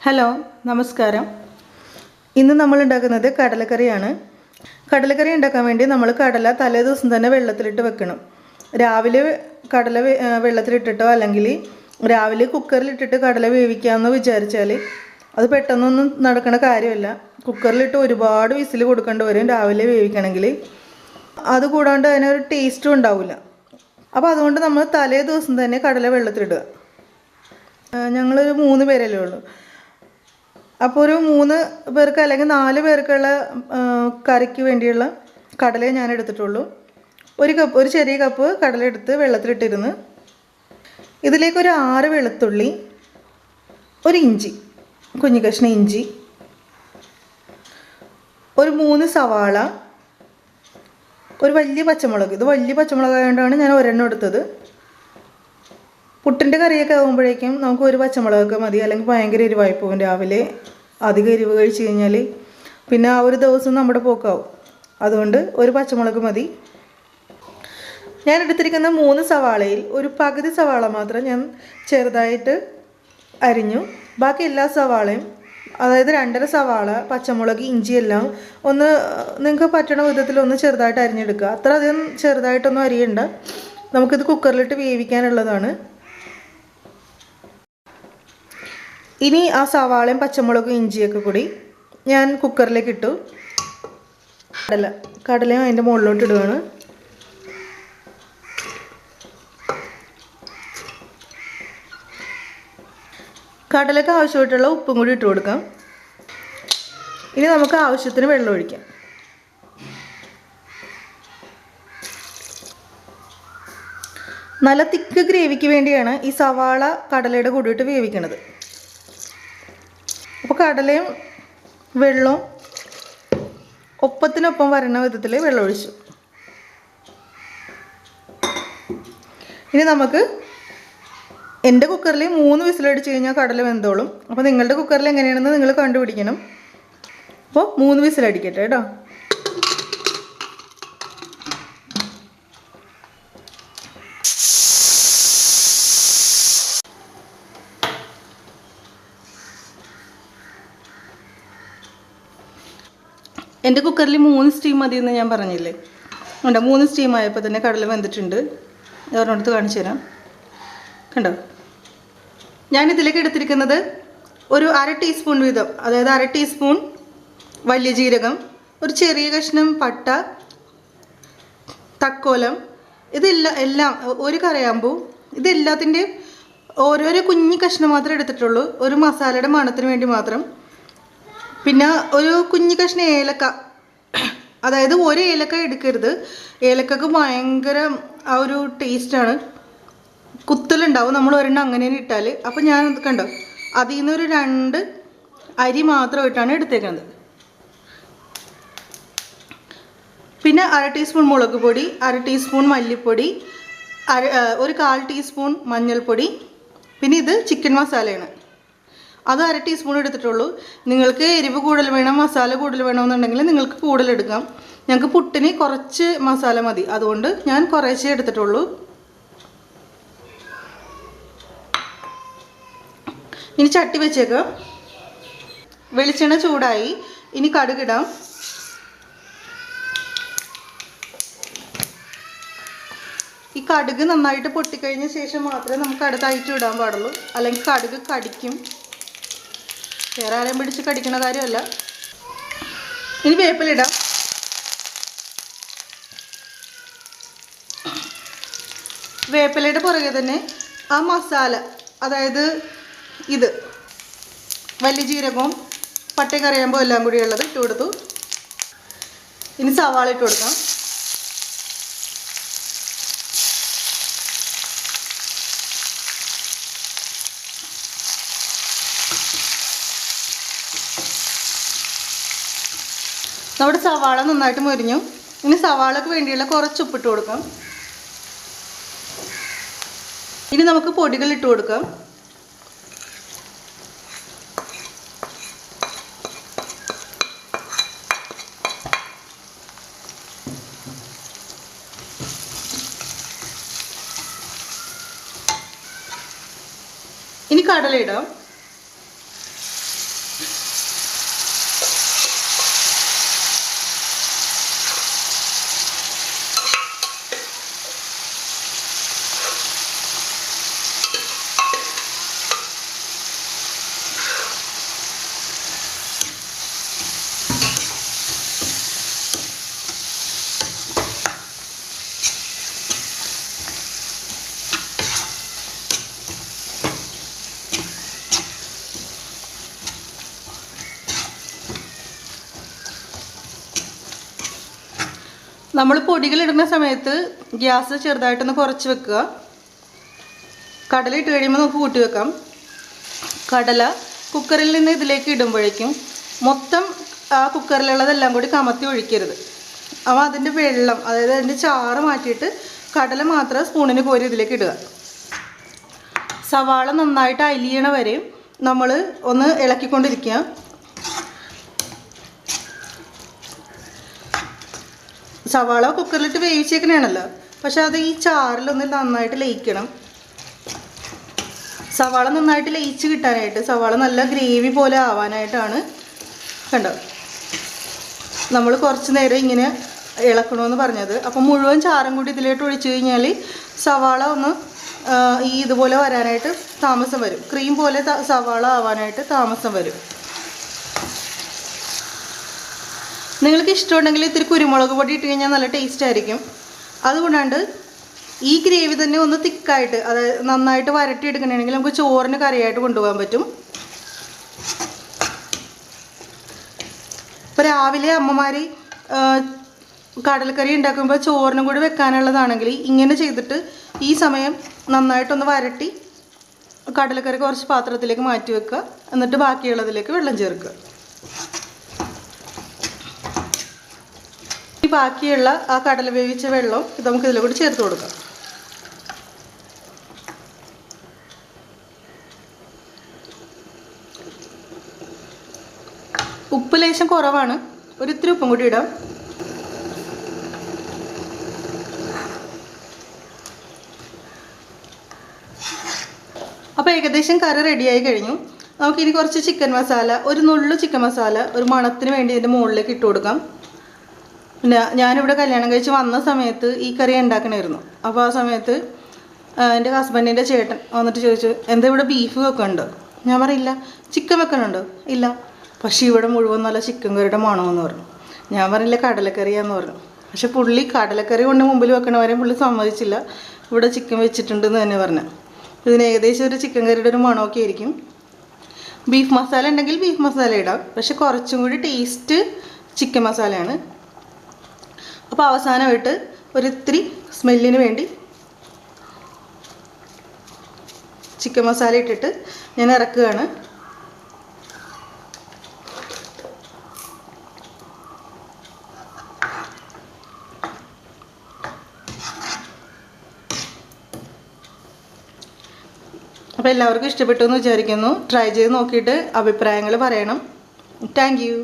Hello നമസ്കാരം. ഇന്ന് നമ്മൾ ഉണ്ടാക്കുന്നത് കടലക്കറിയാണ്. കടലക്കറി ഉണ്ടാക്കാൻ വേണ്ടി നമ്മൾ കടല തലേ ദിവസം തന്നെ വെള്ളത്തിലിട്ട് വെക്കണം. രാവിലെ കടല വെള്ളത്തിലിട്ടിട്ടോ അല്ലെങ്കിൽ രാവിലെ കുക്കറിലിട്ടിട്ട് കടല വേവിക്കാമെന്ന് വിചാരിച്ചാൽ അത് പെട്ടെന്നൊന്നും നടക്കണ കാര്യമല്ല. കുക്കറിലിട്ട് ഒരുപാട് വിസിൽ കൊടുക്കേണ്ടി വരും രാവിലെ വേവിക്കണമെങ്കിൽ. അതുകൂടാണ്ട് അതിനൊരു ടേസ്റ്റും ഉണ്ടാവില്ല. അപ്പോൾ അതുകൊണ്ട് നമ്മൾ തലേ ദിവസം തന്നെ കടല വെള്ളത്തിലിടുക. ഞങ്ങളൊരു 3 പേരല്ലേ ഉള്ളൂ. അപ്പോൾ ഒരു 3 പേർക്ക് അല്ലെങ്കിൽ 4 പേർക്കുള്ള കറിക്ക് വേണ്ടിയുള്ള കടലയെ ഞാൻ എടുത്തിട്ടുള്ളൂ. ഒരു ചെറിയ കപ്പ് കടല എടുത്ത് വെള്ളത്തിലിട്ടിരുന്ന് ഇതിലേക്ക് ഒരു 6 വെളുത്തുള്ളി, ഒരു ഇഞ്ചി, കുഞ്ഞു കഷ്ണം ഇഞ്ചി, ഒരു 3 സവാള, ഒരു വലിയ പച്ചമുളക്. ഇത് വലിയ പച്ചമുളക് ആയതുകൊണ്ടാണ് ഞാൻ ഒരെണ്ണം എടുത്തത്. പുട്ടിൻ്റെ കറിയൊക്കെ ആകുമ്പോഴേക്കും നമുക്ക് ഒരു പച്ചമുളകൊക്കെ മതി, അല്ലെങ്കിൽ ഭയങ്കര എരിവായി പോകും. രാവിലെ അധികം എരിവ് കഴിച്ച് കഴിഞ്ഞാൽ പിന്നെ ആ ഒരു ദിവസം നമ്മുടെ പോക്കാവും. അതുകൊണ്ട് ഒരു പച്ചമുളക് മതി. ഞാൻ എടുത്തിരിക്കുന്ന 3 സവാളയിൽ ഒരു പകുതി സവാള മാത്രം ഞാൻ ചെറുതായിട്ട് അരിഞ്ഞു. ബാക്കി എല്ലാ സവാളയും, അതായത് 2.5 സവാള, പച്ചമുളക്, ഇഞ്ചിയെല്ലാം ഒന്ന് നിങ്ങൾക്ക് പറ്റണ വിധത്തിൽ ഒന്ന് ചെറുതായിട്ട് അരിഞ്ഞെടുക്കുക. അത്ര അധികം ചെറുതായിട്ടൊന്നും അരിയണ്ട. നമുക്കിത് കുക്കറിലിട്ട് വേവിക്കാനുള്ളതാണ്. ഇനി ആ സവാളയും പച്ചമുളകും ഇഞ്ചിയൊക്കെ കൂടി ഞാൻ കുക്കറിലേക്ക് ഇട്ടു. കടലയും അതിൻ്റെ മുകളിലോട്ട് ഇടുകയാണ്. കടലയ്ക്ക് ആവശ്യമായിട്ടുള്ള ഉപ്പും കൂടി ഇട്ട് കൊടുക്കാം. ഇനി നമുക്ക് ആവശ്യത്തിന് വെള്ളം ഒഴിക്കാം. നല്ല തിക്ക് ഗ്രേവിക്ക് വേണ്ടിയാണ് ഈ സവാള കടലയുടെ കൂടിയിട്ട് വേവിക്കുന്നത്. അപ്പോൾ കടലയും വെള്ളവും ഒപ്പത്തിനൊപ്പം വരണ വിധത്തിൽ വെള്ളം ഒഴിച്ചു. ഇനി നമുക്ക്, എൻ്റെ കുക്കറിൽ 3 വിസിലടിച്ച് കഴിഞ്ഞാൽ കടല വെന്തോളും. അപ്പോൾ നിങ്ങളുടെ കുക്കറിൽ എങ്ങനെയാണെന്ന് നിങ്ങൾ കണ്ടുപിടിക്കണം. അപ്പോൾ 3 വിസിലടിക്കട്ടെ കേട്ടോ. എൻ്റെ കുക്കറിൽ 3 സ്റ്റീം മതിയെന്ന് ഞാൻ പറഞ്ഞില്ലേ. കണ്ടോ, 3 സ്റ്റീം ആയപ്പോൾ തന്നെ കടല വെന്തിട്ടുണ്ട്. ഒരെണ്ണടുത്ത് കാണിച്ചു തരാം. കണ്ടോ, ഞാനിതിലേക്ക് എടുത്തിരിക്കുന്നത് ഒരു 1/2 ടീസ്പൂൺ വീതം, അതായത് 1/2 ടീസ്പൂൺ വലിയ ജീരകം, ഒരു ചെറിയ കഷ്ണം പട്ട, തക്കോലം, എല്ലാം ഒരു കറിയാമ്പൂ. ഇതെല്ലാത്തിൻ്റെയും ഓരോരോ കുഞ്ഞി കഷ്ണം മാത്രമേ എടുത്തിട്ടുള്ളൂ, ഒരു മസാലയുടെ മണത്തിന് വേണ്ടി മാത്രം. പിന്നെ ഒരു കുഞ്ഞി കഷ്ണം ഏലക്ക, അതായത് ഒരു ഏലക്ക എടുക്കരുത്. ഏലക്കക്ക് ഭയങ്കര ആ ഒരു ടേസ്റ്റാണ്, കുത്തലുണ്ടാവും നമ്മൾ ഒരെണ്ണം അങ്ങനെ ഇട്ടാൽ. അപ്പോൾ ഞാൻ കണ്ടോ, അതിൽ നിന്നൊരു 2 അരി മാത്രമായിട്ടാണ് എടുത്തേക്കുന്നത്. പിന്നെ 1/2 ടീസ്പൂൺ മുളക് പൊടി, 1/2 ടീസ്പൂൺ മല്ലിപ്പൊടി, ഒരു 1/4 ടീസ്പൂൺ മഞ്ഞൾപ്പൊടി. പിന്നെ ഇത് ചിക്കൻ മസാലയാണ്, അത് 1/2 ടീസ്പൂൺ എടുത്തിട്ടുള്ളൂ. നിങ്ങൾക്ക് എരിവ് കൂടുതൽ വേണം, മസാല കൂടുതൽ വേണമെന്നുണ്ടെങ്കിൽ നിങ്ങൾക്ക് കൂടുതൽ എടുക്കാം. ഞങ്ങൾക്ക് പുട്ടിന് കുറച്ച് മസാല മതി, അതുകൊണ്ട് ഞാൻ കുറേശ്ശേ എടുത്തിട്ടുള്ളൂ. ഇനി ചട്ടി വെച്ചേക്കാം. വെളിച്ചെണ്ണ ചൂടായി. ഇനി കടുകിടാം. ഈ കടുക് നന്നായിട്ട് പൊട്ടിക്കഴിഞ്ഞ ശേഷം മാത്രമേ നമുക്ക് അടുത്തായിട്ട് ഇടാൻ പാടുള്ളൂ, അല്ലെങ്കിൽ കടുക് കടിക്കും. വേറെ ആരെയും പിടിച്ച് കടിക്കണ കാര്യമല്ല. ഇനി വേപ്പിലിടാം. വേപ്പിലയുടെ പുറകെ തന്നെ ആ മസാല, അതായത് ഇത് വലിയ ജീരകവും പട്ടയും കറിയാമ്പോ എല്ലാം കൂടി ഉള്ളത് ഇട്ട് കൊടുത്തു. ഇനി സവാള ഇട്ട് കൊടുക്കാം. നമ്മുടെ സവാള നന്നായിട്ട് മൊരിഞ്ഞു. ഇനി സവാളക്ക് വേണ്ടിയുള്ള കുറച്ച് ഉപ്പിട്ട് കൊടുക്കാം. ഇനി നമുക്ക് പൊടികൾ ഇട്ട് കൊടുക്കാം. ഇനി കടല ഇടാം. നമ്മൾ പൊടികളിടുന്ന സമയത്ത് ഗ്യാസ് ചെറുതായിട്ടൊന്ന് കുറച്ച് വെക്കുക. കടല ഇട്ട് കഴിയുമ്പോൾ നമുക്ക് കൂട്ടി വെക്കാം. കടല കുക്കറിൽ നിന്ന് ഇതിലേക്ക് ഇടുമ്പോഴേക്കും മൊത്തം ആ കുക്കറിലുള്ളതെല്ലാം കൂടി കമത്തി ഒഴിക്കരുത്. അപ്പോൾ അതിൻ്റെ വെള്ളം, അതായത് അതിൻ്റെ ചാറ് മാറ്റിയിട്ട് കടല മാത്രം സ്പൂണിന് കോരി ഇതിലേക്ക് ഇടുക. സവാള നന്നായിട്ട് അലിയണ വരെയും നമ്മൾ ഒന്ന് ഇളക്കിക്കൊണ്ടിരിക്കുക. സവാള കുക്കറിലിട്ട് വേവിച്ചേക്കണേണല്ലോ, പക്ഷെ അത് ഈ ചാറിലൊന്ന് നന്നായിട്ട് ലയിക്കണം. സവാള നന്നായിട്ട് ലയിച്ച് കിട്ടാനായിട്ട്, സവാള നല്ല ഗ്രേവി പോലെ ആവാനായിട്ടാണ് കണ്ടോ നമ്മൾ കുറച്ച് നേരം ഇങ്ങനെ ഇളക്കണമെന്ന് പറഞ്ഞത്. അപ്പം മുഴുവൻ ചാറും കൂടി ഇതിലോട്ട് ഒഴിച്ചു കഴിഞ്ഞാൽ സവാള ഒന്ന് ഈ ഇതുപോലെ വരാനായിട്ട് താമസം വരും. ക്രീം പോലെ സവാള ആവാനായിട്ട് താമസം വരും. നിങ്ങൾക്ക് ഇഷ്ടമുണ്ടെങ്കിൽ ഇത്തിരി കുരുമുളക് പൊടി ഇട്ട് കഴിഞ്ഞാൽ നല്ല ടേസ്റ്റ് ആയിരിക്കും. അതുകൊണ്ടാണ്ട് ഈ ഗ്രേവി തന്നെ ഒന്ന് തിക്കായിട്ട്, അതായത് നന്നായിട്ട് വരട്ടിയെടുക്കണമെങ്കിൽ നമുക്ക് ചോറിന് കറിയായിട്ട് കൊണ്ടുപോകാൻ പറ്റും. ഇപ്പോൾ രാവിലെ അമ്മമാർ കടലക്കറി ഉണ്ടാക്കുമ്പോൾ ചോറിനും കൂടി വെക്കാനുള്ളതാണെങ്കിൽ ഇങ്ങനെ ചെയ്തിട്ട് ഈ സമയം നന്നായിട്ടൊന്ന് വരട്ടി കടലക്കറി കുറച്ച് പാത്രത്തിലേക്ക് മാറ്റി വെക്കുക. എന്നിട്ട് ബാക്കിയുള്ളതിലേക്ക് വെള്ളം ചേർക്കുക. ഈ ബാക്കിയുള്ള ആ കടല വേവിച്ച വെള്ളം ഇത് നമുക്ക് ഇതിൽ കൂടി ചേർത്ത് കൊടുക്കാം. ഉപ്പ് ലേശം കുറവാണ്, ഒരിത്തിരി ഉപ്പും കൂടി ഇടാം. അപ്പോൾ ഏകദേശം കറി റെഡിയായി കഴിഞ്ഞു. നമുക്കിനി കുറച്ച് ചിക്കൻ മസാല, ഒരു നുള്ളു ചിക്കൻ മസാല ഒരു മണത്തിന് വേണ്ടി ഇതിൻ്റെ മുകളിലേക്ക് ഇട്ട് കൊടുക്കാം. പിന്നെ ഞാനിവിടെ കല്യാണം കഴിച്ച് വന്ന സമയത്ത് ഈ കറി ഉണ്ടാക്കണമായിരുന്നു. അപ്പോൾ ആ സമയത്ത് എൻ്റെ ഹസ്ബൻഡിൻ്റെ ചേട്ടൻ വന്നിട്ട് ചോദിച്ചു, എന്താ ഇവിടെ ബീഫ് വെക്കണുണ്ടോ? ഞാൻ പറയില്ല. ചിക്കൻ വെക്കണുണ്ടോ? ഇല്ല. പക്ഷേ ഇവിടെ മുഴുവൻ നല്ല ചിക്കൻ കറിയുടെ മണമെന്ന് പറഞ്ഞു. ഞാൻ പറഞ്ഞില്ല, കടലക്കറിയാന്ന് പറഞ്ഞു. പക്ഷെ പുള്ളി കടലക്കറി കൊണ്ട് മുമ്പിൽ വെക്കണവരെ പുള്ളി സമ്മതിച്ചില്ല, ഇവിടെ ചിക്കൻ വെച്ചിട്ടുണ്ടെന്ന് തന്നെ പറഞ്ഞു. ഇതിന് ഏകദേശം ഒരു ചിക്കൻ കറിയുടെ ഒരു മണമൊക്കെ ആയിരിക്കും. ബീഫ് മസാല ഉണ്ടെങ്കിൽ ബീഫ് മസാല ഇടാം, പക്ഷെ കുറച്ചും കൂടി ടേസ്റ്റ് ചിക്കൻ മസാലയാണ്. അപ്പോൾ അവസാനമായിട്ട് ഒരിത്തിരി സ്മെല്ലിന് വേണ്ടി ചിക്കൻ മസാല ഇട്ടിട്ട് ഞാൻ ഇറക്കുകയാണ്. അപ്പോൾ എല്ലാവർക്കും ഇഷ്ടപ്പെട്ടു എന്ന് വിചാരിക്കുന്നു. ട്രൈ ചെയ്ത് നോക്കിയിട്ട് അഭിപ്രായങ്ങൾ പറയണം. Thank you.